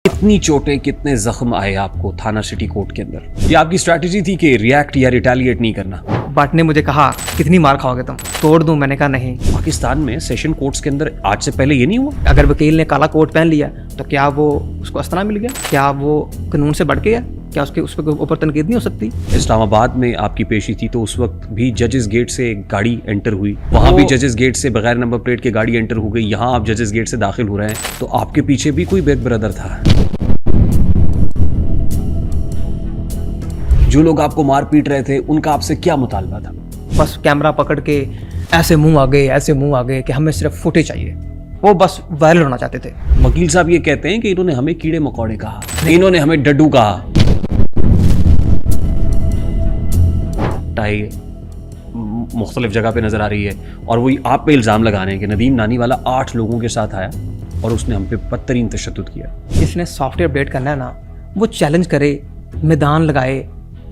कितनी चोटें कितने जख्म आए आपको थाना सिटी कोर्ट के अंदर? ये आपकी स्ट्रैटेजी थी कि रिएक्ट या रिटेलिएट नहीं करना? बट ने मुझे कहा कितनी मार खाओगे तुम, तोड़ दूं? मैंने कहा नहीं। पाकिस्तान में सेशन कोर्ट्स के अंदर आज से पहले ये नहीं हुआ? अगर वकील ने काला कोट पहन लिया तो क्या वो उसको अस्तना मिल गया? क्या वो कानून से बढ़ गया? क्या उसके ऊपर तनकीद नहीं हो सकती? इस्लामाबाद में आपकी पेशी थी तो उस वक्त भी जजेस गेट से एक गाड़ी एंटर हुई, वहां भी जजेस गेट से बगैर नंबर प्लेट के गाड़ी एंटर हो गई, यहाँ आप जजेस गेट से दाखिल हो रहे हैं, तो आपके पीछे भी कोई बिग ब्रदर था। जो लोग आपको मार पीट रहे थे उनका आपसे क्या मुतालबा था? बस कैमरा पकड़ के ऐसे मुंह आ गए कि हमें सिर्फ फुटेज चाहिए। वो बस वायरल होना चाहते थे। वकील साहब ये कहते हैं कि इन्होंने हमें कीड़े मकोड़े कहा, इन्होंने हमें डड्डू कहा। टाई मुख्तलिफ जगह पे नजर आ रही है और वही आप पे इल्जाम लगा रहे हैं कि नदीम नानी वाला 8 लोगों के साथ आया और उसने हम पे बदतरीन तशद्दुद किया। जिसने सॉफ्टवेयर अपडेट करना है ना, वो चैलेंज करे, मैदान लगाए,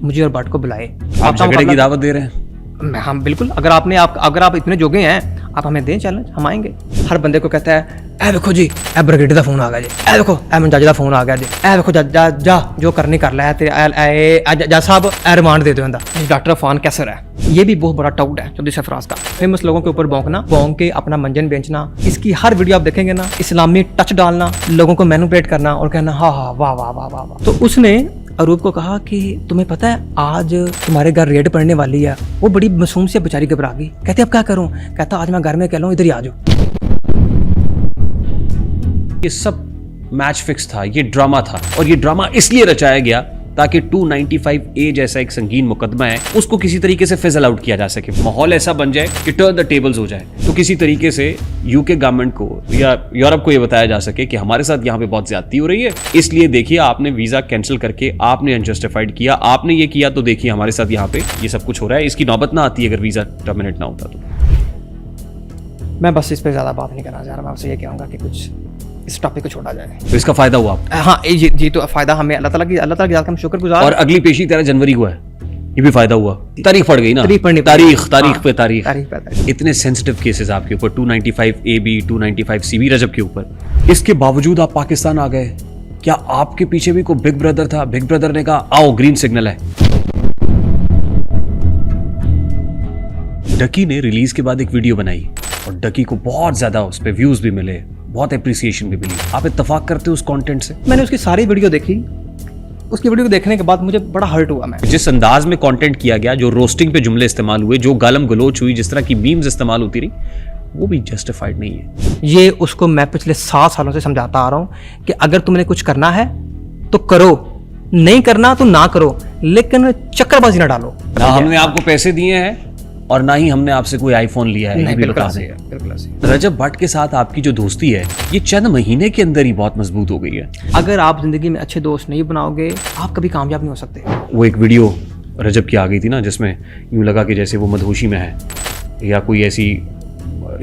मुझे और बट को बुलाए। आप झगड़े की दावत दे रहे हैं? हम बिल्कुल, अगर आप इतने जोगे हैं, आप हमें दें चैलेंज, हम आएंगे। हर बंदे को कहता है ए देखो जी, ए ब्रिगेड दा फोन आ गया जी, ए देखो ए मंजाज दा फोन आ गया जी, ए देखो जा जो करनी कर ले तेरे जा साहब, ए रिमांड दे दो इंदा। डॉक्टर अफान कैसर है, ये भी बहुत बड़ा टाउट है चौधरी सरफराज का। फेमस लोगों के ऊपर भौंक के अपना मंजन बेचना, इसकी हर वीडियो आप देखेंगे ना, इस्लामी टच डालना, लोगों को मैनिपुलेट करना और कहना हाँ वाह वाह वाह वाह वाह। तो उसने अरूप को कहा कि तुम्हें पता है आज तुम्हारे घर रेड पड़ने वाली है। वो बड़ी मासूम से बेचारी घबरा गई, कहते अब क्या करूं? कहता आज मैं घर में कह लूं इधर ही आ जाओ। ये सब मैच फिक्स था, ये ड्रामा था और ये ड्रामा इसलिए रचाया गया ताकि 295A जैसा एक संगीन मुकदमा है उसको किसी तरीके से फिजल आउट किया जा सके, माहौल ऐसा बन जाए कि टर्न द टेबल्स हो जाए, तो किसी तरीके से यूके गवर्नमेंट को या यूरोप को ये बताया जा सके कि हमारे साथ यहाँ पे बहुत ज्यादती हो रही है, इसलिए देखिए आपने वीजा कैंसिल करके आपने अनजस्टिफाइड किया, आपने ये किया तो देखिए हमारे साथ यहाँ पे ये सब कुछ हो रहा है। इसकी नौबत ना आती अगर वीजा टर्मिनेट ना होता तो। मैं बस इस पर ज्यादा बात नहीं करना चाह रहा, मैं आपसे ये कहूँगा कि कुछ इस टॉपिक को छोड़ा जाए। तो इसका फायदा हुआ आपको? हाँ जी तो फायदा हमें अल्लाह ताला की हम शुक्रगुजार। और अगली पेशी 13 जनवरी को है, ये भी फायदा हुआ। तारीख पड़ गई ना, तारीख पे इतने सेंसिटिव केसेस आपके ऊपर, 295AB 295CB रजब के ऊपर, इसके बावजूद आप पाकिस्तान आ गए। क्या आपके पीछे भी कोई बिग ब्रदर था? बिग ब्रदर ने कहा आओ ग्रीन सिग्नल है। डकी ने रिलीज के बाद एक वीडियो बनाई और डकी को बहुत ज्यादा उस पर व्यूज भी मिले, बहुत एप्रिसिएशन भी मिली। आप इत्तेफाक करते हो उस कंटेंट से? मैंने उसकी सारी वीडियो देखी, उसकी वीडियो को देखने के बाद मुझे बड़ा हर्ट हुआ। मैं जिस अंदाज में कंटेंट किया गया, जो रोस्टिंग पे जुमले इस्तेमाल हुए, जो गालम गलोच हुई, जिस तरह की मीम्स इस्तेमाल होती रही, वो भी जस्टिफाइड नहीं है। ये उसको मैं पिछले 7 सालों से समझाता आ रहा हूं कि अगर तुमने कुछ करना है तो करो, नहीं करना तो ना करो, लेकिन चक्करबाजी ना डालो। ना हमने आपको पैसे दिए हैं और ना ही हमने आपसे कोई आईफोन लिया है। नहीं, बिल्कुल रजब भट्ट के साथ आपकी जो दोस्ती है ये चंद महीने के अंदर ही बहुत मजबूत हो गई है। अगर आप जिंदगी में अच्छे दोस्त नहीं बनाओगे, आप कभी कामयाब नहीं हो सकते। वो एक वीडियो रजब की आ गई थी ना, जिसमें यूं लगा कि जैसे वो मदहोशी में है या कोई ऐसी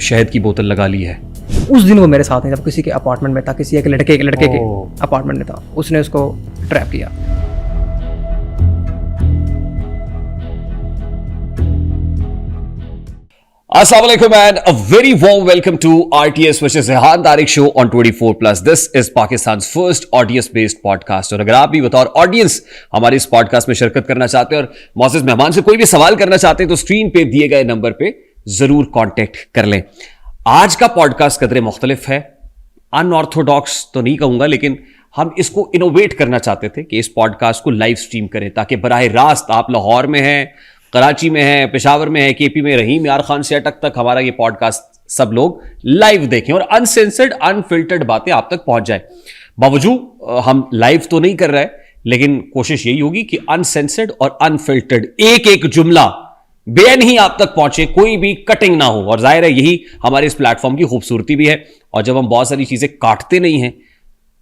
शहद की बोतल लगा ली है। उस दिन वो मेरे साथ नहीं था, किसी के अपार्टमेंट में था, किसी एक लड़के के अपार्टमेंट में था, उसने उसको ट्रैप किया। Assalamu alaikum and a very warm welcome to RTS, which is Rehan Tariq show on 24+. This is Pakistan's first audience-based podcast. और अगर आप भी बतौर ऑडियंस हमारे इस पॉडकास्ट में शिरकत करना चाहते हैं और मौजूद मेहमान से कोई भी सवाल करना चाहते हैं तो स्क्रीन पे दिए गए नंबर पे जरूर कांटेक्ट कर लें। आज का पॉडकास्ट कदरे मुख्तलिफ है, अनऑर्थोडॉक्स तो नहीं कहूंगा, लेकिन हम इसको इनोवेट करना चाहते थे कि इस पॉडकास्ट को लाइव स्ट्रीम करें ताकि बराह रास्त आप लाहौर में हैं, कराची में है, पेशावर में है, केपी में, रहीम यार खान से अटक तक हमारा ये पॉडकास्ट सब लोग लाइव देखें और अनसेंसर्ड अनफिल्टर्ड बातें आप तक पहुंच जाए। बावजूद हम लाइव तो नहीं कर रहे, लेकिन कोशिश यही होगी कि अनसेंसर्ड और अनफिल्टर्ड एक एक जुमला बेन ही आप तक पहुंचे, कोई भी कटिंग ना हो। और जाहिर है यही हमारे इस प्लेटफॉर्म की खूबसूरती भी है। और जब हम बहुत सारी चीजें काटते नहीं हैं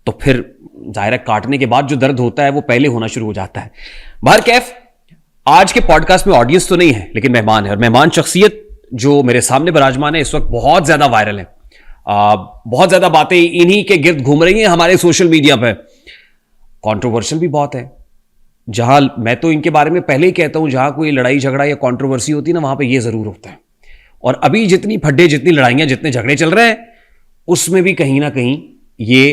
तो फिर जाहिर है काटने के बाद जो दर्द होता है वो पहले होना शुरू हो जाता है। बाहर कैफ, आज के पॉडकास्ट में ऑडियंस तो नहीं है लेकिन मेहमान है, और मेहमान शख्सियत जो मेरे सामने विराजमान है इस वक्त बहुत ज्यादा वायरल है। बहुत ज्यादा बातें इन्हीं के गिर्द घूम रही हैं हमारे सोशल मीडिया पे, कंट्रोवर्शियल भी बहुत है। जहां मैं तो इनके बारे में पहले ही कहता हूं, जहां कोई लड़ाई झगड़ा या कंट्रोवर्सी होती है ना, वहां पे ये जरूर होता है। और अभी जितनी फड्डे, जितनी लड़ाइयां, जितने झगड़े चल रहे हैं, उसमें भी कहीं ना कहीं ये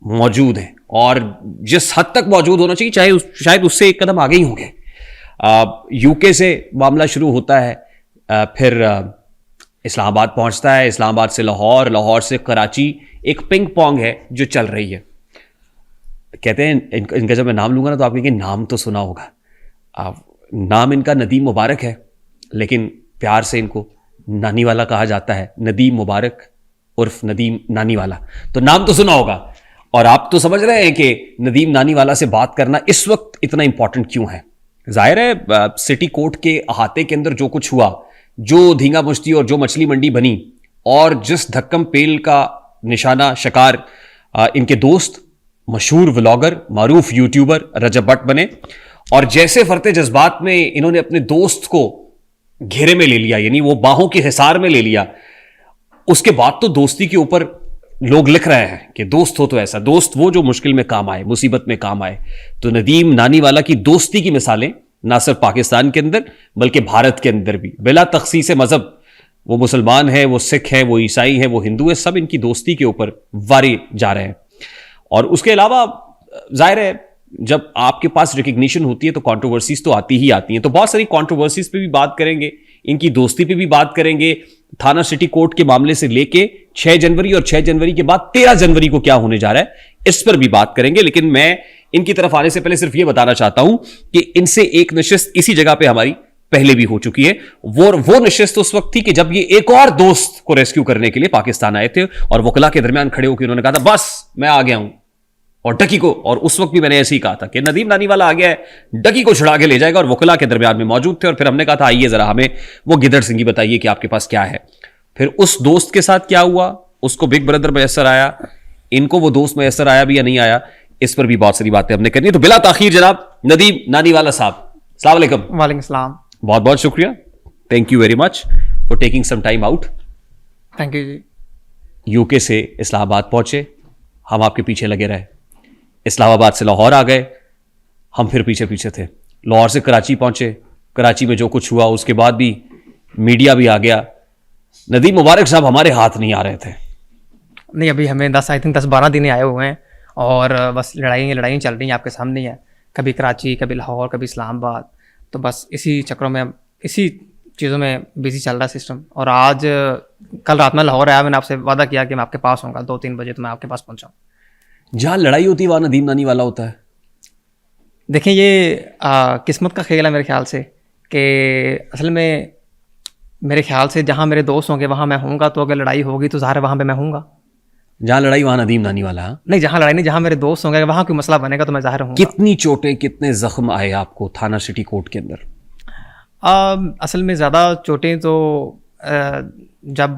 मौजूद हैं और जिस हद तक मौजूद होना चाहिए, चाहे शायद उससे एक कदम आगे ही होंगे। यूके से मामला शुरू होता है, फिर इस्लामाबाद पहुंचता है, इस्लामाबाद से लाहौर, लाहौर से कराची। एक पिंग पोंग है जो चल रही है। कहते हैं इनका जब मैं नाम लूंगा ना तो आप कहेंगे नाम तो सुना होगा। नाम इनका नदीम मुबारक है, लेकिन प्यार से इनको नानी वाला कहा जाता है। नदीम मुबारक उर्फ नदीम नानी वाला, तो नाम तो सुना होगा। और आप तो समझ रहे हैं कि नदीम नानी वाला से बात करना इस वक्त इतना इंपॉर्टेंट क्यों है। जाहिर है सिटी कोर्ट के अहाते के अंदर जो कुछ हुआ, जो धींगा मुश्ती और जो मछली मंडी बनी, और जिस धक्कम पेल का निशाना शिकार इनके दोस्त मशहूर व्लॉगर मारूफ यूट्यूबर रजब भट्ट बने, और जैसे फरते जज्बात में इन्होंने अपने दोस्त को घेरे में ले लिया, यानी वो बाहों के हिसार में ले लिया। उसके बाद तो दोस्ती के ऊपर लोग लिख रहे हैं कि दोस्त हो तो ऐसा, दोस्त वो जो मुश्किल में काम आए, मुसीबत में काम आए। तो नदीम नानी वाला की दोस्ती की मिसालें ना सिर्फ पाकिस्तान के अंदर बल्कि भारत के अंदर भी, बिला तखसीस मजहब, वो मुसलमान है, वो सिख है, वो ईसाई है, वो हिंदू है, सब इनकी दोस्ती के ऊपर वारे जा रहे हैं। और उसके अलावा जाहिर है जब आपके पास रिकग्निशन होती है तो कंट्रोवर्सीज तो आती ही आती हैं। तो बहुत सारी कंट्रोवर्सीज पे भी बात करेंगे, इनकी दोस्ती पे भी बात करेंगे, थाना सिटी कोर्ट के मामले से लेके 6 जनवरी और 6 जनवरी के बाद 13 जनवरी को क्या होने जा रहा है इस पर भी बात करेंगे। लेकिन मैं इनकी तरफ आने से पहले सिर्फ यह बताना चाहता हूं कि इनसे एक नशिस्त इसी जगह पे हमारी पहले भी हो चुकी है। वो नशिस्त उस वक्त थी कि जब ये एक और दोस्त को रेस्क्यू करने के लिए पाकिस्तान आए थे और वकला के दरमियान खड़े होकर उन्होंने कहा था बस मैं आ गया हूं, और डकी को, और उस वक्त भी मैंने ऐसे ही कहा था कि नदीम नानी वाला आ गया है, डकी को छुड़ा के ले जाएगा, और वकला के दरमियान में मौजूद थे। और फिर हमने कहा था आइए जरा हमें वो गिदड़ सिंगी बताइए कि आपके पास क्या है। फिर उस दोस्त के साथ क्या हुआ, उसको बिग ब्रदर मैसर आया, इनको वो दोस्त मैसर आया भी या नहीं आया, इस पर भी बहुत सारी बातें हमने करनी है। तो बिला ताखीर जनाब नदीम नानी वाला साहब, अस्सलाम वालेकुम। वालेकुम सलाम। बहुत बहुत शुक्रिया, thank you very much for taking some time out. Thank you ji. UK से इस्लामाबाद पहुंचे, हम आपके पीछे लगे रहे। इस्लामाबाद से लाहौर आ गए, हम फिर पीछे पीछे थे। लाहौर से कराची पहुंचे, कराची में जो कुछ हुआ उसके बाद भी मीडिया भी आ गया। नदीम मुबारक साहब हमारे हाथ नहीं आ रहे थे। नहीं, अभी हमें 10-12 दिन आए हुए हैं और बस लड़ाई चल रही हैं, आपके सामने ही है। कभी कराची, कभी लाहौर, कभी इस्लामाबाद, तो बस इसी चक्रों में, इसी चीज़ों में बिजी चल रहा है सिस्टम। और आज कल रात में लाहौर आया, मैंने आपसे वादा किया कि मैं आपके पास होऊंगा 2-3 बजे, तो मैं आपके पास पहुंचा। जहां लड़ाई होती है वहां नदीम नानी वाला होता है। देखें, ये किस्मत का खेल है मेरे ख्याल से, कि असल में मेरे ख्याल से जहाँ मेरे दोस्त होंगे वहाँ मैं होऊंगा, तो अगर लड़ाई होगी तो ज़ाहिर है वहाँ पे मैं होऊंगा। जहां लड़ाई वहां नदीम नानी वाला। नहीं, जहाँ लड़ाई नहीं, जहाँ मेरे दोस्त होंगे वहाँ कोई मसला बनेगा तो मैं ज़ाहिर होऊंगा। कितनी चोटें, कितने जख्म आए आपको थाना सिटी कोर्ट के अंदर? असल में ज़्यादा चोटें तो जब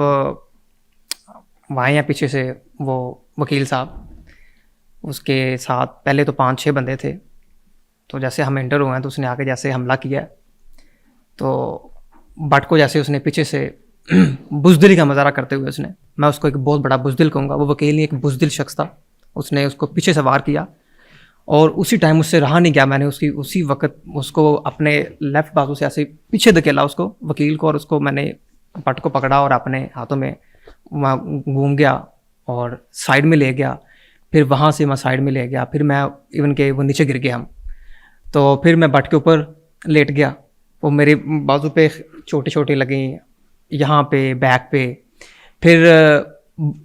वहाँ या पीछे से वो वकील साहब, उसके साथ पहले तो 5-6 बंदे थे, तो जैसे हम एंटर हुए हैं तो उसने आके जैसे हमला किया, तो बट को जैसे उसने पीछे से बुज़दिली का मज़ारा करते हुए उसने, मैं उसको एक बहुत बड़ा बुज़दिल कहूँगा, वो वकील नहीं, एक बुज़दिल शख्स था, उसने उसको पीछे से वार किया और उसी टाइम उससे रहा नहीं गया। मैंने उसी वक्त उसको अपने लेफ़्ट बाजू से ऐसे पीछे धकेला उसको, वकील को, और उसको मैंने बट को पकड़ा और अपने हाथों में वहाँ घूम गया और साइड में ले गया। फिर वहाँ से मैं साइड में ले गया, फिर मैं इवन के वो नीचे गिर गया हम, तो फिर मैं बट के ऊपर लेट गया। वो मेरे बाजू पे छोटी छोटी लगी, यहाँ पे, बैक पे। फिर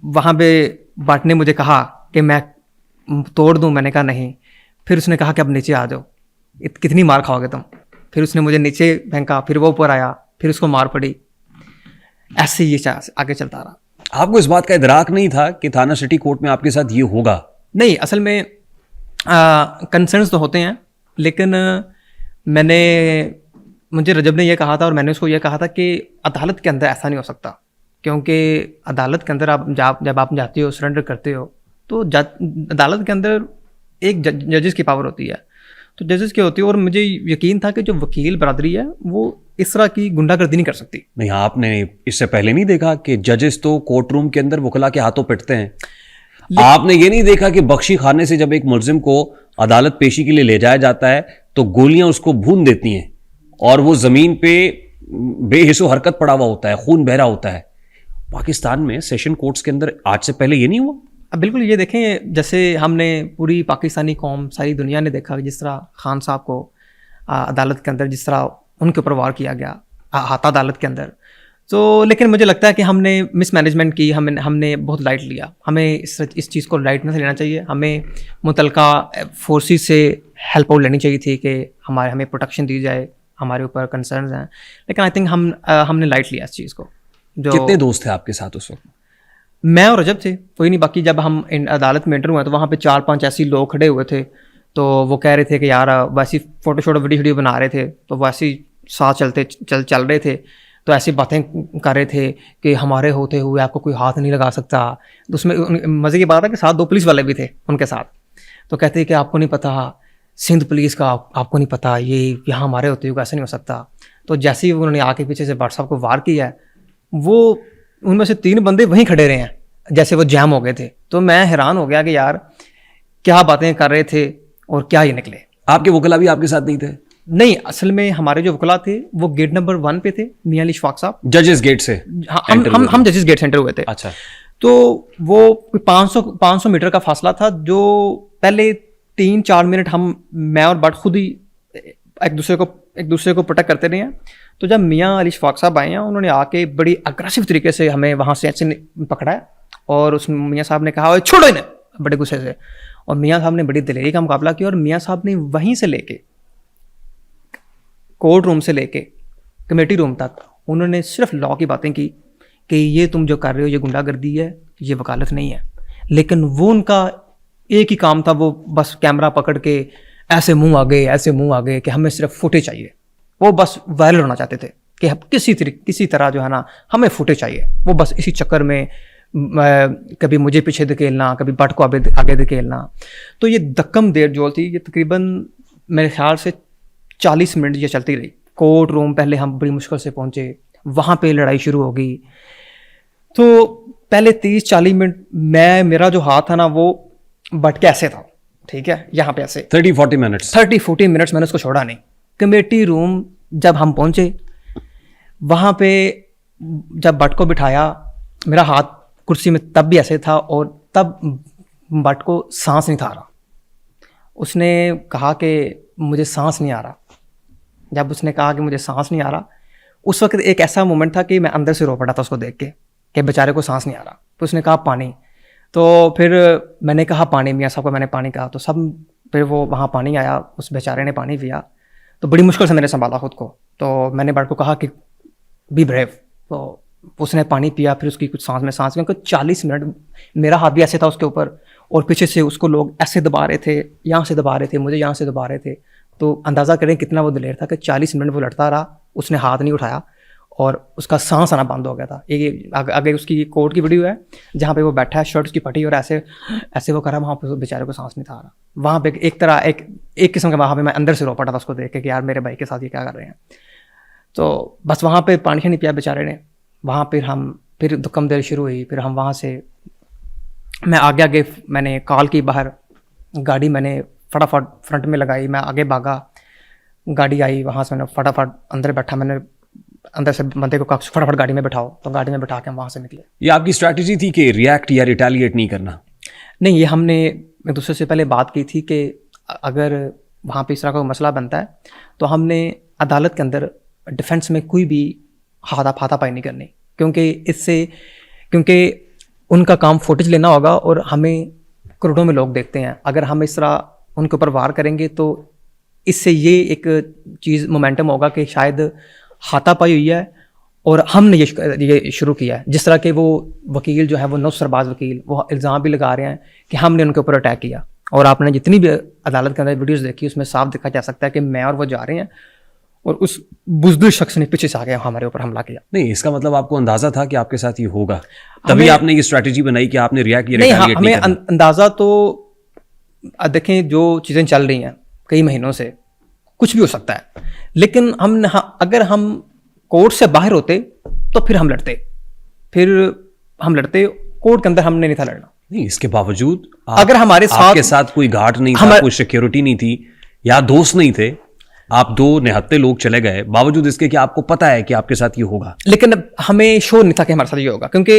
वहाँ पे बट ने मुझे कहा कि मैं तोड़ दूँ, मैंने कहा नहीं। फिर उसने कहा कि अब नीचे आ जाओ, कितनी मार खाओगे तुम। फिर उसने मुझे नीचे फेंका, फिर वो ऊपर आया, फिर उसको मार पड़ी। ऐसे ही ये आगे चलता रहा। आपको इस बात का इदराक नहीं था कि थाना सिटी कोर्ट में आपके साथ ये होगा? नहीं, असल में कंसर्न्स तो होते हैं, लेकिन मुझे रजब ने यह कहा था और मैंने उसको यह कहा था कि अदालत के अंदर ऐसा नहीं हो सकता, क्योंकि अदालत के अंदर जब आप जाते हो, सरेंडर करते हो, तो अदालत के अंदर एक जजेस की पावर होती है, तो जजेस की होती है। और मुझे यकीन था कि जो वकील बरादरी है वो इस तरह की गुंडागर्दी नहीं कर सकती। नहीं, आपने इससे पहले नहीं देखा कि जजेस तो कोर्ट रूम के अंदर वकला के हाथों पिटते हैं? आपने ये नहीं देखा कि बख्शी खाने से जब एक मुलजिम को अदालत पेशी के लिए ले जाया जाता है तो गोलियां उसको भून देती हैं और वो जमीन पे बेहिस्सो हरकत पड़ा हुआ होता है, खून बह रहा होता है? पाकिस्तान में सेशन कोर्ट्स के अंदर आज से पहले ये नहीं हुआ? अब बिल्कुल ये देखें, जैसे हमने पूरी पाकिस्तानी कौम, सारी दुनिया ने देखा कि जिस तरह खान साहब को अदालत के अंदर जिस तरह उनके ऊपर वार किया गया हाता अदालत के अंदर, तो लेकिन मुझे लगता है कि हमने मिसमैनेजमेंट की, हमने बहुत लाइट लिया। हमें इस चीज़ को लाइट नहीं लेना चाहिए। हमें मुतलका फोर्सेस से हेल्प आउट लेनी चाहिए थी कि हमें प्रोटेक्शन दी जाए, हमारे ऊपर कंसर्न्स हैं, लेकिन आई थिंक हमने लाइट लिया इस चीज़ को। जो कितने दोस्त थे आपके साथ उस वक्त? मैं और रजब थे, कोई नहीं। बाकी जब हम अदालत में एंटर हुए तो वहाँ पे 4-5 ऐसे लोग खड़े हुए थे, तो वो कह रहे थे कि यार वैसी फ़ोटो शोटो वीडियो बना रहे थे, तो वैसे ही साथ चल रहे थे, तो ऐसी बातें कर रहे थे कि हमारे होते हुए आपको कोई हाथ नहीं लगा सकता। तो उसमें मज़े की बात है कि साथ 2 पुलिस वाले भी थे उनके साथ, तो कहते हैं कि आपको नहीं पता सिंध पुलिस का, आपको नहीं पता ये यहाँ हमारे होते हुए ऐसा नहीं हो सकता। तो जैसे ही उन्होंने आके पीछे से भट्ट साहब को वार किया है, वो उनमें से 3 बंदे वहीं खड़े रहे हैं, जैसे वो जैम हो गए थे। तो मैं हैरान हो गया कि यार क्या बातें कर रहे थे और क्या ये निकले। आपके वकला भी आपके साथ नहीं थे? नहीं, असल में हमारे जो वकला थे वो गेट नंबर 1 पे थे, मियां अली इशफाक साहब। जजेस गेट से? हम जजेस गेट सेंटर हुए थे। अच्छा। तो वो 500 मीटर का फासला था, जो पहले 3-4 मिनट मैं और बट खुद ही एक दूसरे को प्रोटेक्ट करते रहे हैं। तो जब मियां अली इशफाक साहब आए हैं, उन्होंने आके बड़ी अग्रेसिव तरीके से हमें वहाँ से ऐसे पकड़ा है, और उस मियां साहब ने कहा छोड़ो इन्हें, बड़े गुस्से से। और मियां साहब ने बड़ी दिलेरी का मुकाबला किया, और मियां साहब ने वहीं से लेके कोर्ट रूम से लेके कमेटी रूम तक उन्होंने सिर्फ लॉ की बातें की कि ये तुम जो कर रहे हो ये गुंडागर्दी है, ये वकालत नहीं है। लेकिन वो उनका एक ही काम था, वो बस कैमरा पकड़ के ऐसे मुंह आगे कि हमें सिर्फ फुटेज चाहिए। वो बस वायरल होना चाहते थे कि हम किसी तरह जो है ना हमें फुटेज चाहिए। वो बस इसी चक्कर में कभी मुझे पीछे धकेलना, कभी बट को आगे धकेलना। तो ये दक्कम देर जोल थी, ये तकरीबन मेरे ख्याल से 40 मिनट ये चलती रही। कोर्ट रूम पहले हम बड़ी मुश्किल से पहुंचे, वहाँ पे लड़ाई शुरू हो गई। तो पहले 30-40 मिनट मेरा जो हाथ था ना वो बट के ऐसे था, ठीक है, यहाँ पे ऐसे 30-40 मिनट्स 30-40 मिनट्स मैंने उसको छोड़ा नहीं। कमेटी रूम जब हम पहुंचे, वहाँ पे जब बट को बिठाया, मेरा हाथ कुर्सी में तब भी ऐसे था, और तब बट को सांस नहीं था आ रहा। उसने कहा कि मुझे सांस नहीं आ रहा। जब उसने कहा कि मुझे सांस नहीं आ रहा, उस वक्त एक ऐसा मोमेंट था कि मैं अंदर से रो पड़ा था उसको देख के कि बेचारे को सांस नहीं आ रहा। तो उसने कहा पानी। तो फिर मैंने कहा पानी, मियाँ साहब को मैंने पानी कहा, तो सब फिर वो वहाँ पानी आया, उस बेचारे ने पानी पिया। तो बड़ी मुश्किल से मैंने संभाला खुद को। तो मैंने बट को कहा कि बी ब्रेव। तो उसने पानी पिया, फिर उसकी कुछ सांस में 40 मिनट मेरा हाथ भी ऐसे था उसके ऊपर, और पीछे से उसको लोग ऐसे दबा रहे थे, यहाँ से दबा रहे थे, मुझे यहाँ से दबा रहे थे। तो अंदाज़ा करें कितना वो दिलेर था कि 40 मिनट वो लड़ता रहा, उसने हाथ नहीं उठाया, और उसका सांस आना बंद हो गया था। ये आगे उसकी कोर्ट की वीडियो है जहाँ पे वो बैठा है, शर्ट उसकी फटी और ऐसे वो करा, वहाँ पे बेचारे को सांस नहीं था आ रहा। वहाँ पे एक किस्म का वहाँ पे मैं अंदर से रो पड़ा था उसको देख के कि यार मेरे भाई के साथ ये क्या कर रहे हैं। तो बस वहाँ पे पानी नहीं पिया बेचारे ने। वहाँ फिर दुक्कम देर शुरू हुई। फिर हम वहाँ से मैं आगे मैंने कॉल की बाहर, गाड़ी मैंने फटाफट फ्रंट में लगाई, मैं आगे भागा, गाड़ी आई, वहाँ से मैंने फटाफट अंदर बैठा, मैंने अंदर से बंदे को कहा फटाफट गाड़ी में बैठाओ, तो गाड़ी में बैठा के हम वहाँ से निकले। ये आपकी स्ट्रैटेजी थी कि रिएक्ट या रिटेलिएट नहीं करना? नहीं, ये हमने एक दूसरे से पहले बात की थी कि अगर वहाँ पे इस तरह का मसला बनता है तो हमने अदालत के अंदर डिफेंस में कोई भी हाथापाई नहीं करनी, क्योंकि उनका काम फुटेज लेना होगा और हमें करोड़ों में लोग देखते हैं। अगर हम इस तरह उनके ऊपर वार करेंगे तो इससे ये एक चीज़ मोमेंटम होगा कि शायद हाथापाई हुई है और हमने ये शुरू किया है। जिस तरह के वो वकील जो है वो नौसरबाज वकील, वो इल्ज़ाम भी लगा रहे हैं कि हमने उनके ऊपर अटैक किया, और आपने जितनी भी अदालत के अंदर वीडियोस देखी उसमें साफ देखा जा सकता है कि मैं और वो जा रहे हैं और उस बुज़दिल शख्स ने पीछे से आके हमारे ऊपर हमला किया। नहीं, इसका मतलब आपको अंदाजा था कि आपके साथ ये होगा, तभी आपने ये स्ट्रैटेजी बनाई कि आपने रिएक्ट नहीं, हमें अंदाज़ा तो देखें, जो चीज़ें चल रही हैं कई महीनों से, कुछ भी हो सकता है, लेकिन अगर हम कोर्ट से बाहर होते तो फिर हम लड़ते कोर्ट के अंदर हमने नहीं था लड़ना। नहीं, इसके बावजूद अगर हमारे साथ कोई घाट नहीं था, कोई सिक्योरिटी नहीं थी या दोस्त नहीं थे, आप दो निहत्ते लोग चले गए, बावजूद इसके कि आपको पता है कि आपके साथ ये होगा, लेकिन हमें श्योर नहीं था कि हमारे साथ ये होगा, क्योंकि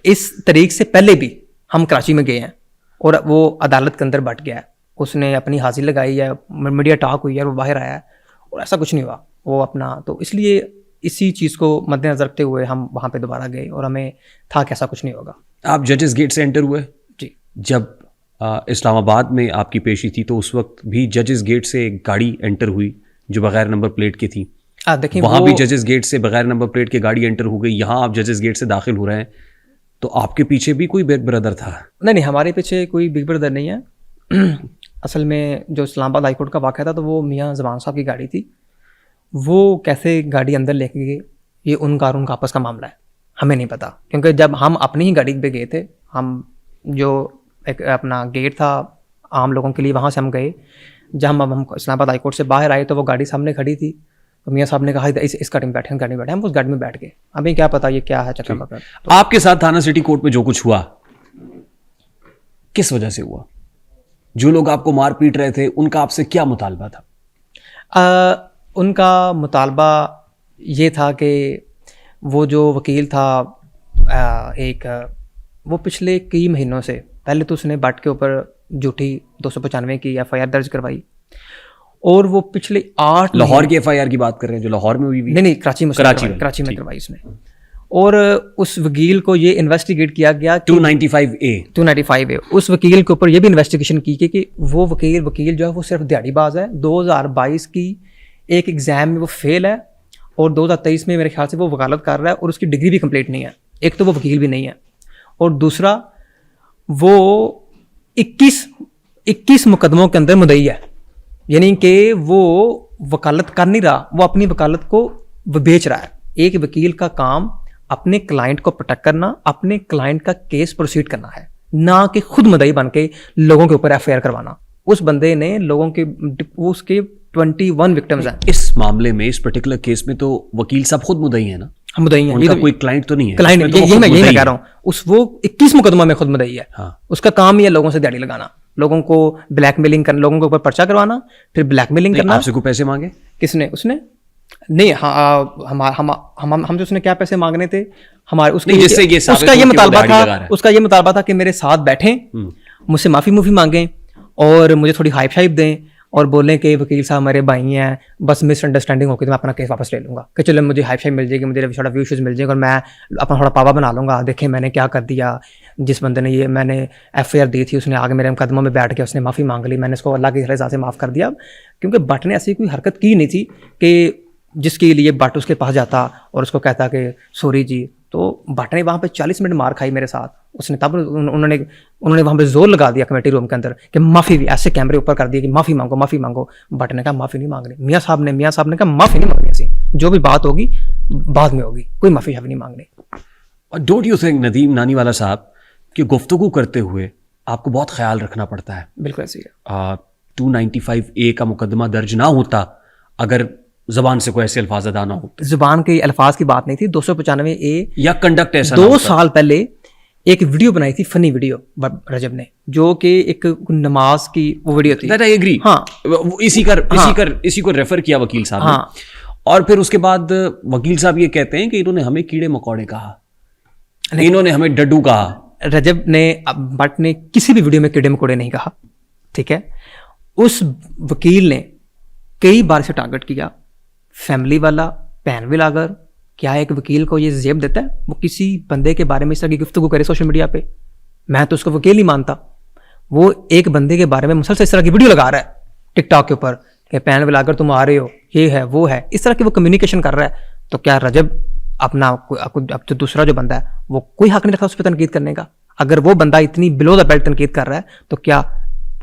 इस तरीक से पहले भी हम कराची में गए हैं और वो अदालत के अंदर बैठ गया है, उसने अपनी हाजिर लगाई है, मीडिया टॉक हुई है, वो बाहर आया है और ऐसा कुछ नहीं हुआ वो अपना। तो इसलिए इसी चीज़ को मद्देनजर रखते हुए हम वहाँ पे दोबारा गए और हमें था कि ऐसा कुछ नहीं होगा। आप जजेस गेट से एंटर हुए जी। जब इस्लामाबाद में आपकी पेशी थी तो उस वक्त भी जजेस गेट से एक गाड़ी एंटर हुई जो बगैर नंबर प्लेट की थी। देखिए वहाँ भी जजेस गेट से बगैर नंबर प्लेट की गाड़ी एंटर हो गई, यहाँ आप जजेस गेट से दाखिल हो रहे हैं, तो आपके पीछे भी कोई बिग ब्रदर था? नहीं, हमारे पीछे कोई बिग ब्रदर नहीं है। असल में जो इस्लामाबाद हाईकोर्ट का वाक़या था तो वो मियाँ ज़मान साहब की गाड़ी थी। वो कैसे गाड़ी अंदर लेके गए ये उनका और उनका आपस का मामला है, हमें नहीं पता। क्योंकि जब हम अपनी ही गाड़ी पे गए थे, हम जो एक अपना गेट था आम लोगों के लिए, वहाँ से हम गए। जब हम इस्लामाबाद हाईकोर्ट से बाहर आए तो वो गाड़ी सामने खड़ी थी, तो मियाँ साहब ने कहा इस गाड़ी में बैठे, हम गाड़ी में बैठे, हम उस गाड़ी में बैठ गए। हमें क्या पता ये क्या है चक्कर पकड़। तो आपके साथ थाना सिटी कोर्ट में जो कुछ हुआ किस वजह से हुआ? जो लोग आपको मार पीट रहे थे उनका आपसे क्या मुतालबा था? उनका मुतालबा ये था कि वो जो वकील था वो पिछले कई महीनों से, पहले तो उसने बट के ऊपर झूठी 295 की FIR दर्ज करवाई और वो पिछले 8 लाहौर की FIR की बात कर रहे हैं जो लाहौर में हुई? नहीं, कराची में करवाई उसने। और उस वकील को ये इन्वेस्टिगेट किया गया 295A उस वकील के ऊपर ये भी इन्वेस्टिगेशन की कि वो वकील जो है वो सिर्फ दिहाड़ीबाज है। 2022 की एक एग्ज़ाम में वो फेल है और 2023 में मेरे ख्याल से वो वकालत कर रहा है और उसकी डिग्री भी कंप्लीट नहीं है। एक तो वो वकील भी नहीं है और दूसरा वो 21 मुकदमों के अंदर मुद्दई है, यानी कि वो वकालत कर नहीं रहा, वो अपनी वकालत को बेच रहा है। एक वकील का काम अपने क्लाइंट को प्रोटेक्ट करना, अपने क्लाइंट का केस प्रोसीड करना है, ना कि खुद मुद्दई बन के लोगों के ऊपर FIR करवाना। उस बंदे ने लोगों के उसके 21 विक्टिम्स हैं इस मामले में, इस पर्टिकुलर केस में। तो वकील साहब खुद मुद्दई है ना? हम मुद्दई हैं, उनका कोई क्लाइंट तो नहीं है? क्लाइंट तो ये मैं कह रहा हूँ। वो 21 मुकदमा में खुद मुद्दई है। हाँ। उसका काम ही है लोगों से दिहाड़ी लगाना, लोगों को ब्लैकमेलिंग करना, लोगों के ऊपर पर्चा करवाना, फिर ब्लैकमेलिंग करना। आपसे कोई पैसे मांगे? किसने? उसने नहीं। हम जो उसने क्या पैसे मांगने थे हमारे उसका ये मुतालबा था कि मेरे साथ बैठें, मुझसे माफ़ी मांगें और मुझे थोड़ी हाइप शाइप दें और बोलें कि वकील साहब हमारे भाई हैं, बस मिसअंडरस्टैंडिंग होगी तो मैं अपना केस वापस ले लूँगा, कि चलो मुझे हाइप शाइप मिल जाएगी, मुझे थोड़ा व्यू इश्यूज मिल जाएगा और मैं अपना थोड़ा पावा बना लूँगा। देखें मैंने क्या कर दिया, जिस बंदे ने ये मैंने FIR दी थी उसने आगे मेरे मुकदमों में बैठ के उसने माफ़ी मांग ली, मैंने उसको अल्लाह की रज़ा से माफ़ कर दिया। क्योंकि बट ने ऐसी कोई हरकत की नहीं थी कि जिसके लिए बट उसके पास जाता और उसको कहता कि सॉरी जी। तो बट ने वहाँ पे 40 मिनट मार खाई मेरे साथ। उसने तब उन्होंने वहाँ पे जोर लगा दिया कमेटी रूम के अंदर कि माफ़ी भी, ऐसे कैमरे ऊपर कर दिया कि माफ़ी मांगो। बट ने कहा माफ़ी नहीं मांगनी। मियाँ साहब ने कहा माफ़ी नहीं मांगनी, ऐसी जो भी बात होगी बाद में होगी, कोई माफ़ी शाफ़ी नहीं मांगनी। और डोंट यू थिंक नदीम नानीवाला साहब कि गुफ्तगू करते हुए आपको बहुत ख्याल रखना पड़ता है? बिल्कुल ऐसी है। 295A का मुकदमा दर्ज ना होता अगर जबान से कोई ऐसे अल्फाज अदा ना हो? जबान के अल्फाज की बात नहीं थी। 295A या कंडक्ट ऐसा 2 साल पहले एक वीडियो बनाई थी, फनी वीडियो रजब ने, जो कि एक नमाज की वो वीडियो थी। That I agree। हाँ, इसी को रेफर किया वकील साहब ने। हाँ। और फिर उसके बाद वकील साहब ये कहते हैं कि इन्होंने हमें कीड़े मकोड़े कहा, इन्होंने हमें डड्डू कहा। रजब ने, बट ने किसी भी वीडियो में कीड़े मकोड़े नहीं कहा, ठीक है। उस वकील ने कई बार से टारगेट किया, फैमिली वाला पैनविल। अगर क्या एक वकील को ये जेब देता है वो किसी बंदे के बारे में इस तरह की गुफ्तगू करे सोशल मीडिया पे? मैं तो उसको वकील ही मानता। वो एक बंदे के बारे में मुसलसल इस तरह की वीडियो लगा रहा है टिकटॉक के ऊपर कि पैनविल अगर तुम आ रहे हो, ये है वो है, इस तरह की वो कम्युनिकेशन कर रहा है। तो क्या रजब अपना अब तो दूसरा जो बंदा है वो कोई हक नहीं रखता उस पर तनकीद करने का? अगर वो बंदा इतनी बिलो द बेल्ट तनकीद कर रहा है तो क्या,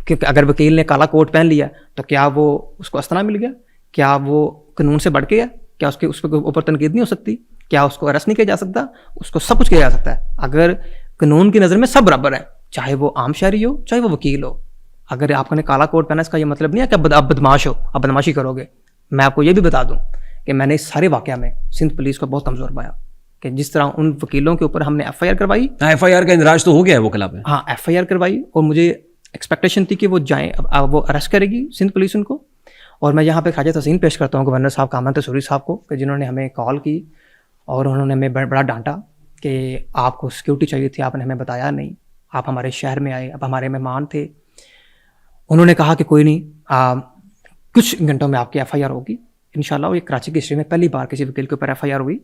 क्योंकि अगर वकील ने काला कोट पहन लिया तो क्या वो उसको अस्तना मिल गया? क्या वो कानून से बढ़ गया? क्या उस पर ऊपर तनकीद नहीं हो सकती? क्या उसको अरेस्ट नहीं किया जा सकता? उसको सब कुछ किया जा सकता है। अगर कानून की नज़र में सब बराबर है, चाहे वो आम शहरी हो चाहे वो वकील हो। अगर आपने काला कोट पहना इसका ये मतलब नहीं है कि आप बदमाश हो, आप बदमाशी करोगे। मैं आपको ये भी बता दूं कि मैंने इस सारे वाक़या में सिंध पुलिस को बहुत कमज़ोर पाया कि जिस तरह उन वकीलों के ऊपर हमने FIR करवाई। FIR का इंदराज तो हो गया है वकीला पे। हाँ, FIR करवाई और मुझे एक्सपेक्टेशन थी कि वो जाएँ, अब वो अरेस्ट करेगी सिंध पुलिस उनको। और मैं यहाँ पे ख्वाजा तहसीन पेश करता हूँ गवर्नर साहब कामन तसूरी साहब को, कि जिन्होंने हमें कॉल की और उन्होंने हमें बड़ा डांटा कि आपको सिक्योरिटी चाहिए थी, आपने हमें बताया नहीं, आप हमारे शहर में आए, आप हमारे मेहमान थे। उन्होंने कहा कि कोई नहीं, कुछ घंटों में आपकी FIR होगी इंशाल्लाह। ये कराची की हिस्ट्री में पहली बार किसी वकील के ऊपर FIR हुई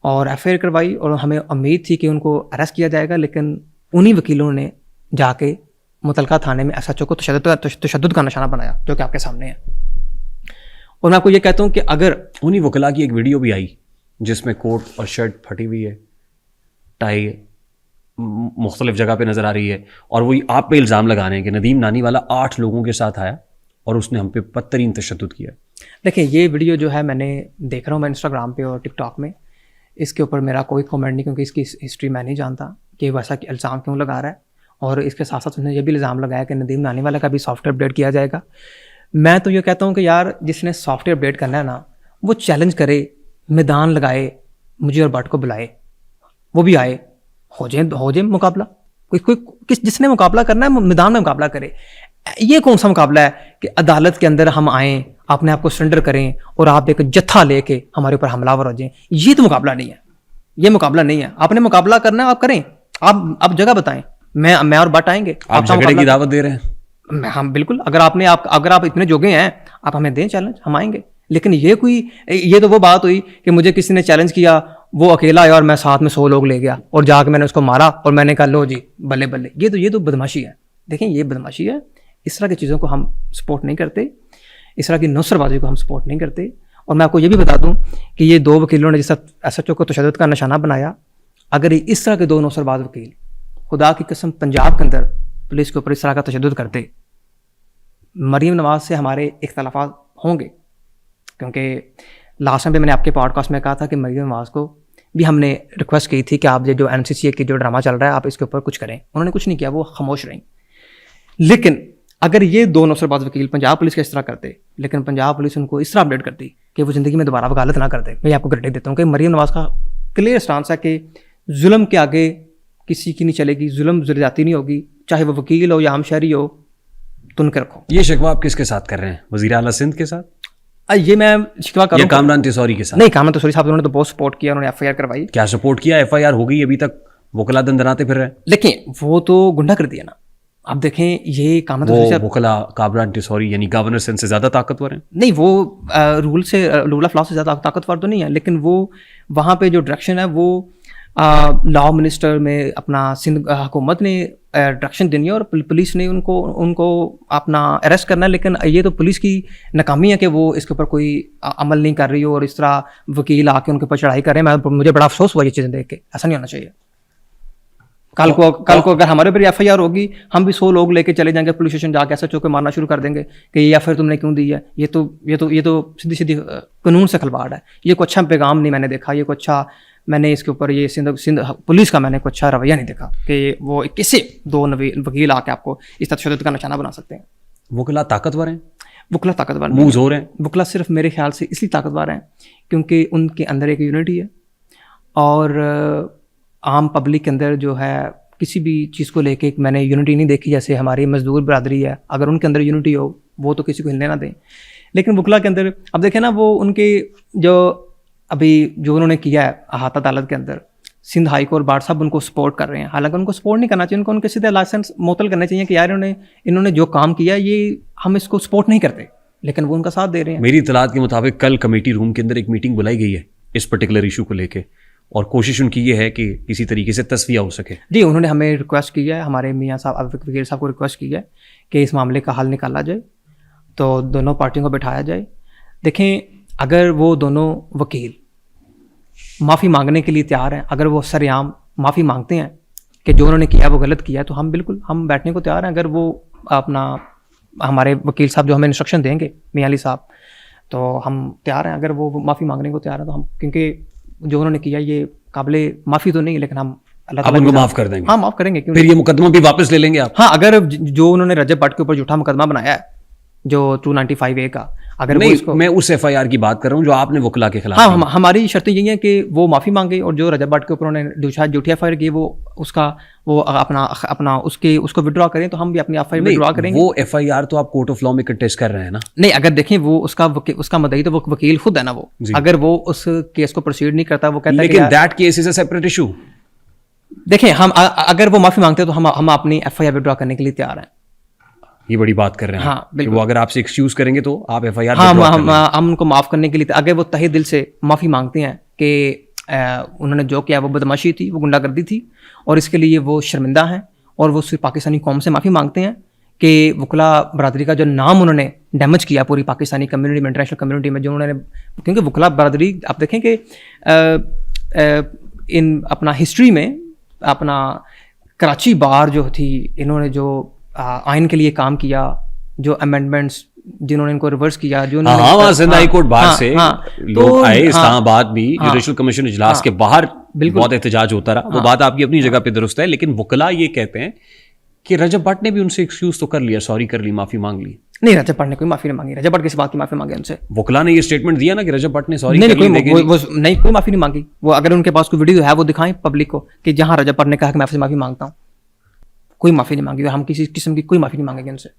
और FIR करवाई, और हमें उम्मीद थी कि उनको अरेस्ट किया जाएगा, लेकिन उन्हीं वकीलों ने जाके मुतलका थाने में SHO को तशद्दुद का निशाना बनाया, जो कि आपके सामने है। और मैं आपको ये कहता हूँ कि अगर उन्हीं वकला की एक वीडियो भी आई जिसमें कोट और शर्ट फटी हुई है, टाई मुख्तलिफ जगह पे नज़र आ रही है, और वही आप पे इल्ज़ाम लगा रहे हैं कि नदीम नानी वाला 8 लोगों के साथ आया और उसने हम पे बदतरीन तशद्दुद किया। देखिए, ये वीडियो जो है मैंने देख रहा हूँ मैं इंस्टाग्राम पे और टिकटॉक में, इसके ऊपर मेरा कोई कमेंट नहीं, क्योंकि इसकी हिस्ट्री मैं नहीं जानता कि वैसा इल्ज़ाम क्यों लगा रहा है। और इसके साथ साथ उसने ये भी इल्ज़ाम लगाया कि नदीम नानी वाला का भी सॉफ्टवेयर अपडेट किया जाएगा। मैं तो ये कहता हूँ कि यार, जिसने सॉफ्टवेयर अपडेट करना है ना, वो चैलेंज करे, मैदान लगाए, मुझे और भट्ट को बुलाए, वो भी आए, हो जाए मुकाबला। कोई जिसने मुकाबला करना है मैदान में मुकाबला करे। ये कौन सा मुकाबला है कि अदालत के अंदर हम आएँ, अपने आप को सरेंडर करें और आप एक जत्था लेके हमारे ऊपर हमलावर हो जाएं? ये तो मुकाबला नहीं है, ये मुकाबला नहीं है। आपने मुकाबला करना है, आप करें, आप जगह बताएं, मैं और भट्ट आएंगे। आप झगड़े की दावत दे रहे हैं? हम बिल्कुल, अगर आप इतने जोगे हैं, आप हमें दें चैलेंज, हम आएंगे। लेकिन ये तो वो बात हुई कि मुझे किसी ने चैलेंज किया, वो अकेला आया और मैं साथ में 100 लोग ले गया और जाकर मैंने उसको मारा और मैंने कहा लो जी बल्ले बल्ले। ये तो बदमाशी है। देखें, ये बदमाशी है। इस तरह की चीज़ों को हम सपोर्ट नहीं करते, इस तरह की नौसरबाजी को हम सपोर्ट नहीं करते। और मैं आपको ये भी बता दूं कि ये 2 वकीलों ने जिस SHO को तशद्दुद का निशाना बनाया, अगर इस तरह के 2 नौसरबाज वकील खुदा की कसम पंजाब के अंदर पुलिस के ऊपर इस तरह का तशद्दुद करते, मरीम नवाज से हमारे इख्तलाफात होंगे। क्योंकि लास्ट टाइम पे मैंने आपके पॉडकास्ट में कहा था कि मरीम नवाज को भी हमने रिक्वेस्ट की थी कि आप ये जो NCCA की जो ड्रामा चल रहा है, आप इसके ऊपर कुछ करें। उन्होंने कुछ नहीं किया, वो खामोश रहीं। लेकिन अगर ये 2 नौसरबाज वकील पंजाब पुलिस का इस तरह करते, लेकिन पंजाब पुलिस उनको इस तरह अपडेट करती कि वो ज़िंदगी में दोबारा वकालत ना करते, मैं आपको गारंटी देता हूँ कि मरीम नवाज का क्लियर स्टांस है कि जुल्म के आगे किसी की नहीं चलेगी, जुल्म ज़्यादती नहीं होगी, चाहे वो वकील हो या आम शहरी हो, तुन के रखो। ये शिकवा आप किसके साथ कर रहे हैं? वज़ीर आला सिंध के साथ? ये मैं शिकवा करूँ कामरान तिसौरी के साथ? नहीं, कामरान तिसौरी साहब उन्होंने तो बहुत सपोर्ट किया, उन्होंने FIR करवाई। क्या सपोर्ट किया? FIR हो गई, अभी तक वकला दंदनाते फिर रहे हैं। लेकिन वो तो गुंडा कर दिया ना। आप देखें, ये कामरान वकला कामरान तिसौरी यानी गवर्नर सिंध से ज़्यादा ताकतवर हैं? नहीं, वो रूल ऑफ लॉ से ज़्यादा ताकतवर तो नहीं है, लेकिन वो वहाँ पे जो डायरेक्शन है वो लॉ मिनिस्टर में अपना सिंध हुकूमत ने डायरेक्शन देनी है और पुलिस ने उनको अपना अरेस्ट करना है। लेकिन ये तो पुलिस की नाकामी है कि वो इसके ऊपर कोई अमल नहीं कर रही हो और इस तरह वकील आके उनके ऊपर चढ़ाई कर रहे हैं। मुझे बड़ा अफसोस हुआ ये चीज़ें देख के। ऐसा नहीं होना चाहिए। कल को अगर हमारे ऊपर FIR होगी, हम भी 100 लोग लेके चले जाएंगे पुलिस स्टेशन, जाके SHO के मारना शुरू कर देंगे कि ये FIR तुमने क्यों दी है। ये तो सीधी कानून से खिलवाड़ है। ये कोई अच्छा पैगाम नहीं मैंने देखा, ये कोई अच्छा मैंने इसके ऊपर ये सिंध पुलिस का मैंने कोई अच्छा रवैया नहीं देखा कि वो किसी 2 वकील आके आपको इस तशद्दुद का निशाना बना सकते हैं। वकला ताकतवर हैं? वकला ताकतवर मुँह जोर हैं? वकला सिर्फ मेरे ख्याल से इसलिए ताकतवर हैं क्योंकि उनके अंदर एक यूनिटी है, और आम पब्लिक के अंदर जो है किसी भी चीज़ को लेके मैंने यूनिटी नहीं देखी। जैसे हमारी मजदूर बरादरी है, अगर उनके अंदर यूनिटी हो वो तो किसी को हिलने ना दें। लेकिन वकला के अंदर अब देखें ना, वो उनके जो उन्होंने किया है अहाता अदालत के अंदर, सिंध हाई कोर्ट बार साहब उनको सपोर्ट कर रहे हैं। हालांकि उनको सपोर्ट नहीं करना चाहिए, उनके सीधे लाइसेंस मुअत्तल करने चाहिए कि यार इन्होंने जो काम किया ये हम इसको सपोर्ट नहीं करते, लेकिन वो उनका साथ दे रहे हैं। मेरी इतलात के मुताबिक कल कमेटी रूम के अंदर एक मीटिंग बुलाई गई है इस पर्टिकुलर इशू को लेके, और कोशिश उनकी ये है कि किसी तरीके से तस्वीर हो सके। जी, उन्होंने हमें रिक्वेस्ट की है, हमारे मियाँ साहब वकील साहब को रिक्वेस्ट की है कि इस मामले का हल निकाला जाए, तो दोनों पार्टियों को बैठाया जाए। देखें, अगर वो दोनों वकील माफ़ी मांगने के लिए तैयार हैं, अगर वो सरेआम माफ़ी मांगते हैं कि जो उन्होंने किया वो गलत किया, तो हम बिल्कुल बैठने को तैयार हैं। अगर वो अपना हमारे वकील साहब जो हमें इंस्ट्रक्शन देंगे, मियाँ अली साहब, तो हम तैयार हैं। अगर वो माफ़ी मांगने को तैयार हैं तो हम, क्योंकि जो उन्होंने किया ये काबिले माफ़ी तो नहीं, लेकिन हम अल्लाह ताला उनको माफ़ कर देंगे। हाँ, माफ़ करेंगे। फिर ये मुकदमा भी वापस ले लेंगे आप? हाँ, अगर जो उन्होंने रजब भट्ट के ऊपर झूठा मुकदमा बनाया है जो 295A का, अगर नहीं, वो इसको, मैं उस FIR की बात कर रहा हूँ जो आपने वकला के खिलाफ। हाँ, हमारी शर्तें यही है कि वो माफ़ी मांगे, और जो रजब भट्ट के ऊपर उन्होंने झूठी FIR की वो अपना उसको विड्रॉ करें, तो हम भी अपनी FIR विड्रॉ करेंगे। वो FIR तो आप कोर्ट ऑफ लॉ में कंटेस्ट कर रहे हैं ना? नहीं, अगर देखें वो उसका मदई तो वो वकील खुद है ना। वो अगर वो उस केस को प्रोसीड नहीं करता, वो कहता है लेकिन that case is a separate issue. देखें हम अगर वो माफी मांगते हैं तो हम अपनी FIR विड्रॉ करने के लिए तैयार हैं। ये बड़ी बात कर रहे हैं हाँ, कि बिल्कुल। वो अगर आपसे एक्सक्यूज करेंगे तो आप FIR हाँ withdraw कर लेंगे। हम उनको माफ़ करने के लिए, अगर वो तहे दिल से माफ़ी मांगते हैं कि उन्होंने जो किया वो बदमाशी थी, वो गुंडागर्दी थी और इसके लिए वो शर्मिंदा हैं और वो सिर्फ पाकिस्तानी कौम से माफ़ी मांगते हैं कि वकला बरदरी का जो नाम उन्होंने डैमेज किया पूरी पाकिस्तानी कम्युनिटी में, इंटरनेशनल कम्युनिटी में, जो उन्होंने, क्योंकि वकला बरदरी आप देखें कि इन अपना हिस्ट्री में अपना कराची बार जो थी, इन्होंने जो आइन के लिए काम किया, जो अमेंडमेंट्स जिन्होंने इनको रिवर्स किया, जो हाँ, वहाँ सिंध हाई कोर्ट बाहर से लोग तो आए, इस्लामाबाद भी जुडिशल कमीशन इजलास के बाहर बहुत एहतजाज होता रहा। वो बात आपकी अपनी जगह पे दुरुस्त है, लेकिन वकला ये कहते हैं कि रजब भट्ट ने भी उनसे एक्सक्यूज तो कर लिया, सॉरी कर ली, माफी मांग ली। नहीं, रजब भट्ट ने कोई माफी नहीं मांगी। रजब भट्ट किस बात की माफी मांगे उनसे? वकला ने ये स्टेटमेंट दिया ना कि रजब भट्ट ने सॉरी नहीं, कर ली, नहीं, नहीं, कोई माफी नहीं मांगी। वो अगर उनके पास कोई वीडियो है वो दिखाएं पब्लिक को कि जहां रजब भट्ट ने कहा कि मैं आपसे माफी मांगता हूँ। कोई माफी नहीं मांगी, हम किसी किस्म की कोई माफी नहीं मांगेंगे उनसे।